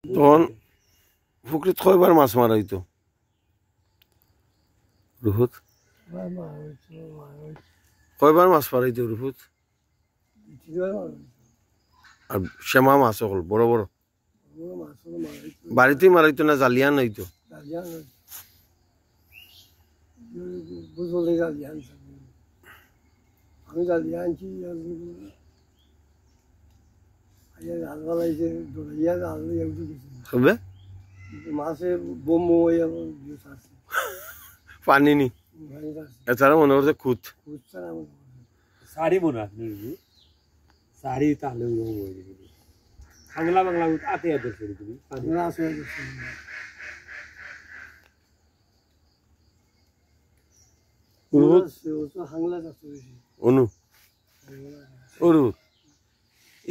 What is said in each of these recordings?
তখন পুকুরিত কয়বার মাছ মারা হইতো রুহুত? কয়বার মাছ মারা হইতো রুহুত? আর শ্যামা মাছ হল বড় বড় বাড়িতেই মারা হইতো না জালিয়ান হইতো? আমি জালিয়া আনছি জাল বালাইছে দৌড়াইয়া জাল হবে মাছে বোম পানি নি এছাড়া মনে করছে খুঁত শাড়ি মনে আপনি শাড়ি তাহলে খাংলা বাংলা আতে আতে তুমি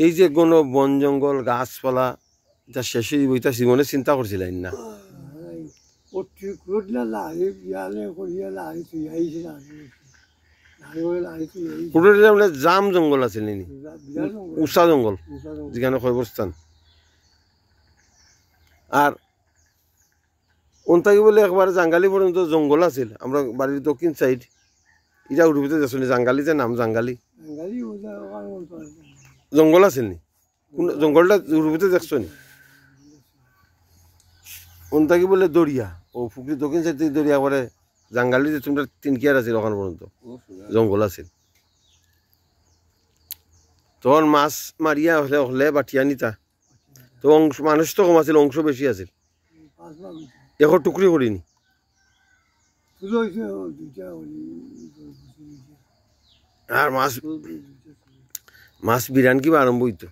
এই যে কোন বন জঙ্গল গাছপালা যা শেষে বইটা জীবনে চিন্তা করছিলেন না? জাম জঙ্গল আছে নি উষা জঙ্গল যেখানে খবরস্থান আর অন্তাকি বলে একবার জাঙ্গালি পর্যন্ত জঙ্গল আছিল আমরা বাড়ির দক্ষিণ সাইড এটা উঠবিতে যাচ্ছি জাঙ্গালি যে নাম জাঙ্গালি জঙ্গল আছিল নি কোন জঙ্গলটা উঠবিতে দেখছো নি? অন্তাকি বলে দরিয়া ও পুকুরি দক্ষিণ সাইড থেকে দরিয়া করে জাঙ্গালি যে তোমরা তিনকিয়ার আছিল ওখান পর্যন্ত জঙ্গল আছিল। তখন মাছ মারিয়া হলে হলে বাটিয়া নিতা তো অংশ মানুষ তো কম আছিল অংশ বেশি আছিল এখন টুকরি করিনি আর মাছ মাছ বিরান কিবা আরম্ভ হইতো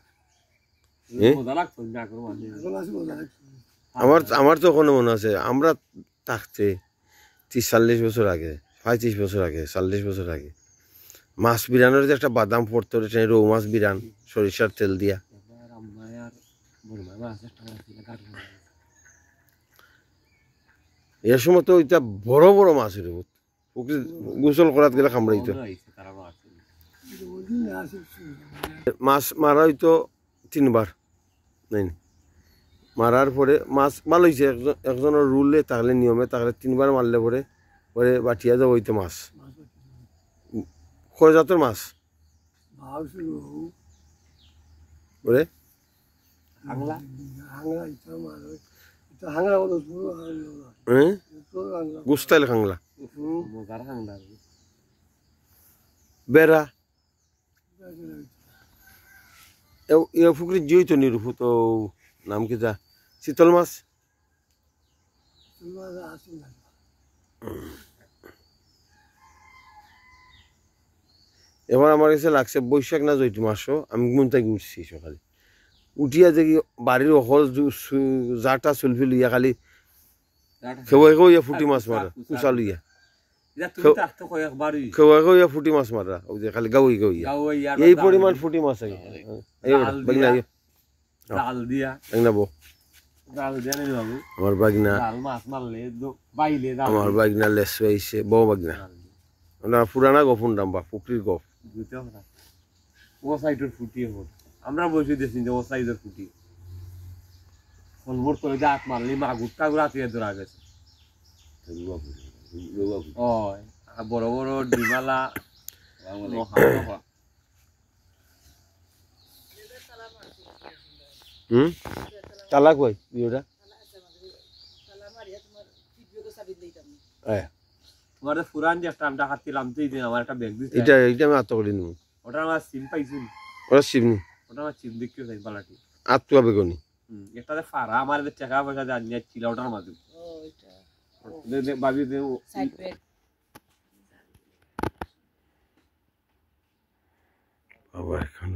আমার তো এখনো মনে আছে আমরা থাকতে 30-40 বছর আগে 35 বছর আগে 40 বছর আগে মাছ বিরানোর যে একটা বাদাম পড়তো রৌ মাছ বিরান সরিষার তেল দিয়া এর সময় তো ওইটা বড় বড় মাছ হইল গোসল করাত গেলে কামড়াইতো মাছ মারা হইতো 3 বার নাই মারার পরে মাছ ভালো হয়েছে একজনের রুলে তাহলে নিয়মে তাহলে 3 বার মারলে পরে পরে বাটিয়া যাবো হইতো মাছ কয় জাতের মাছ ওরে গুস্তাইল খাংলা বেড়া পুকুরি জইতো নিরূপ তো নাম কি যা শীতল মাছ এবার আমার কাছে লাগছে বৈশাখ না জৈঠ মাসও আমি ঘুম থেকে উঠছি সকালে উঠিয়া দেখি বাড়ির অকল যাটা চুলফি লইয়া খালি খেয়ে খেয়ে ফুটি মাছ মারা কুচা লইয়া খেয়ে খেয়ে ফুটি মাছ মারা ওই যে খালি গাউই গাউইয়া এই পরিমাণ ফুটি মাছ আগে আমার বাগনা আমার বাগনা লেস পাইছে বউ বাগনা পুরানা গফুন ডাম্বা পুকুরির গফ ও সাইডের ফুটি আমরা বসে দিয়েছি যে ও সাইডের ফুটি ফলবোর করে হাত মারলি মাগুর টাগুর হাতিয়ে ধরা গেছে বড় বড় ডিমালা তালা কই বিয়েটা তোমার পুরান যে একটা আমরা হাতি লামতেই দিন আমার একটা ব্যাগ দিচ্ছে এটা আমি আত্ম করি নিব ওটা আমার সিম পাইছি ওরা সিমনি ওটা আমার সিম দেখতে চাই বালাটি আত্মা বেগুনি এটাতে ফারা আমার টাকা পয়সা দিয়ে ছিল ওটার মাঝে ভাবি বাবা এখন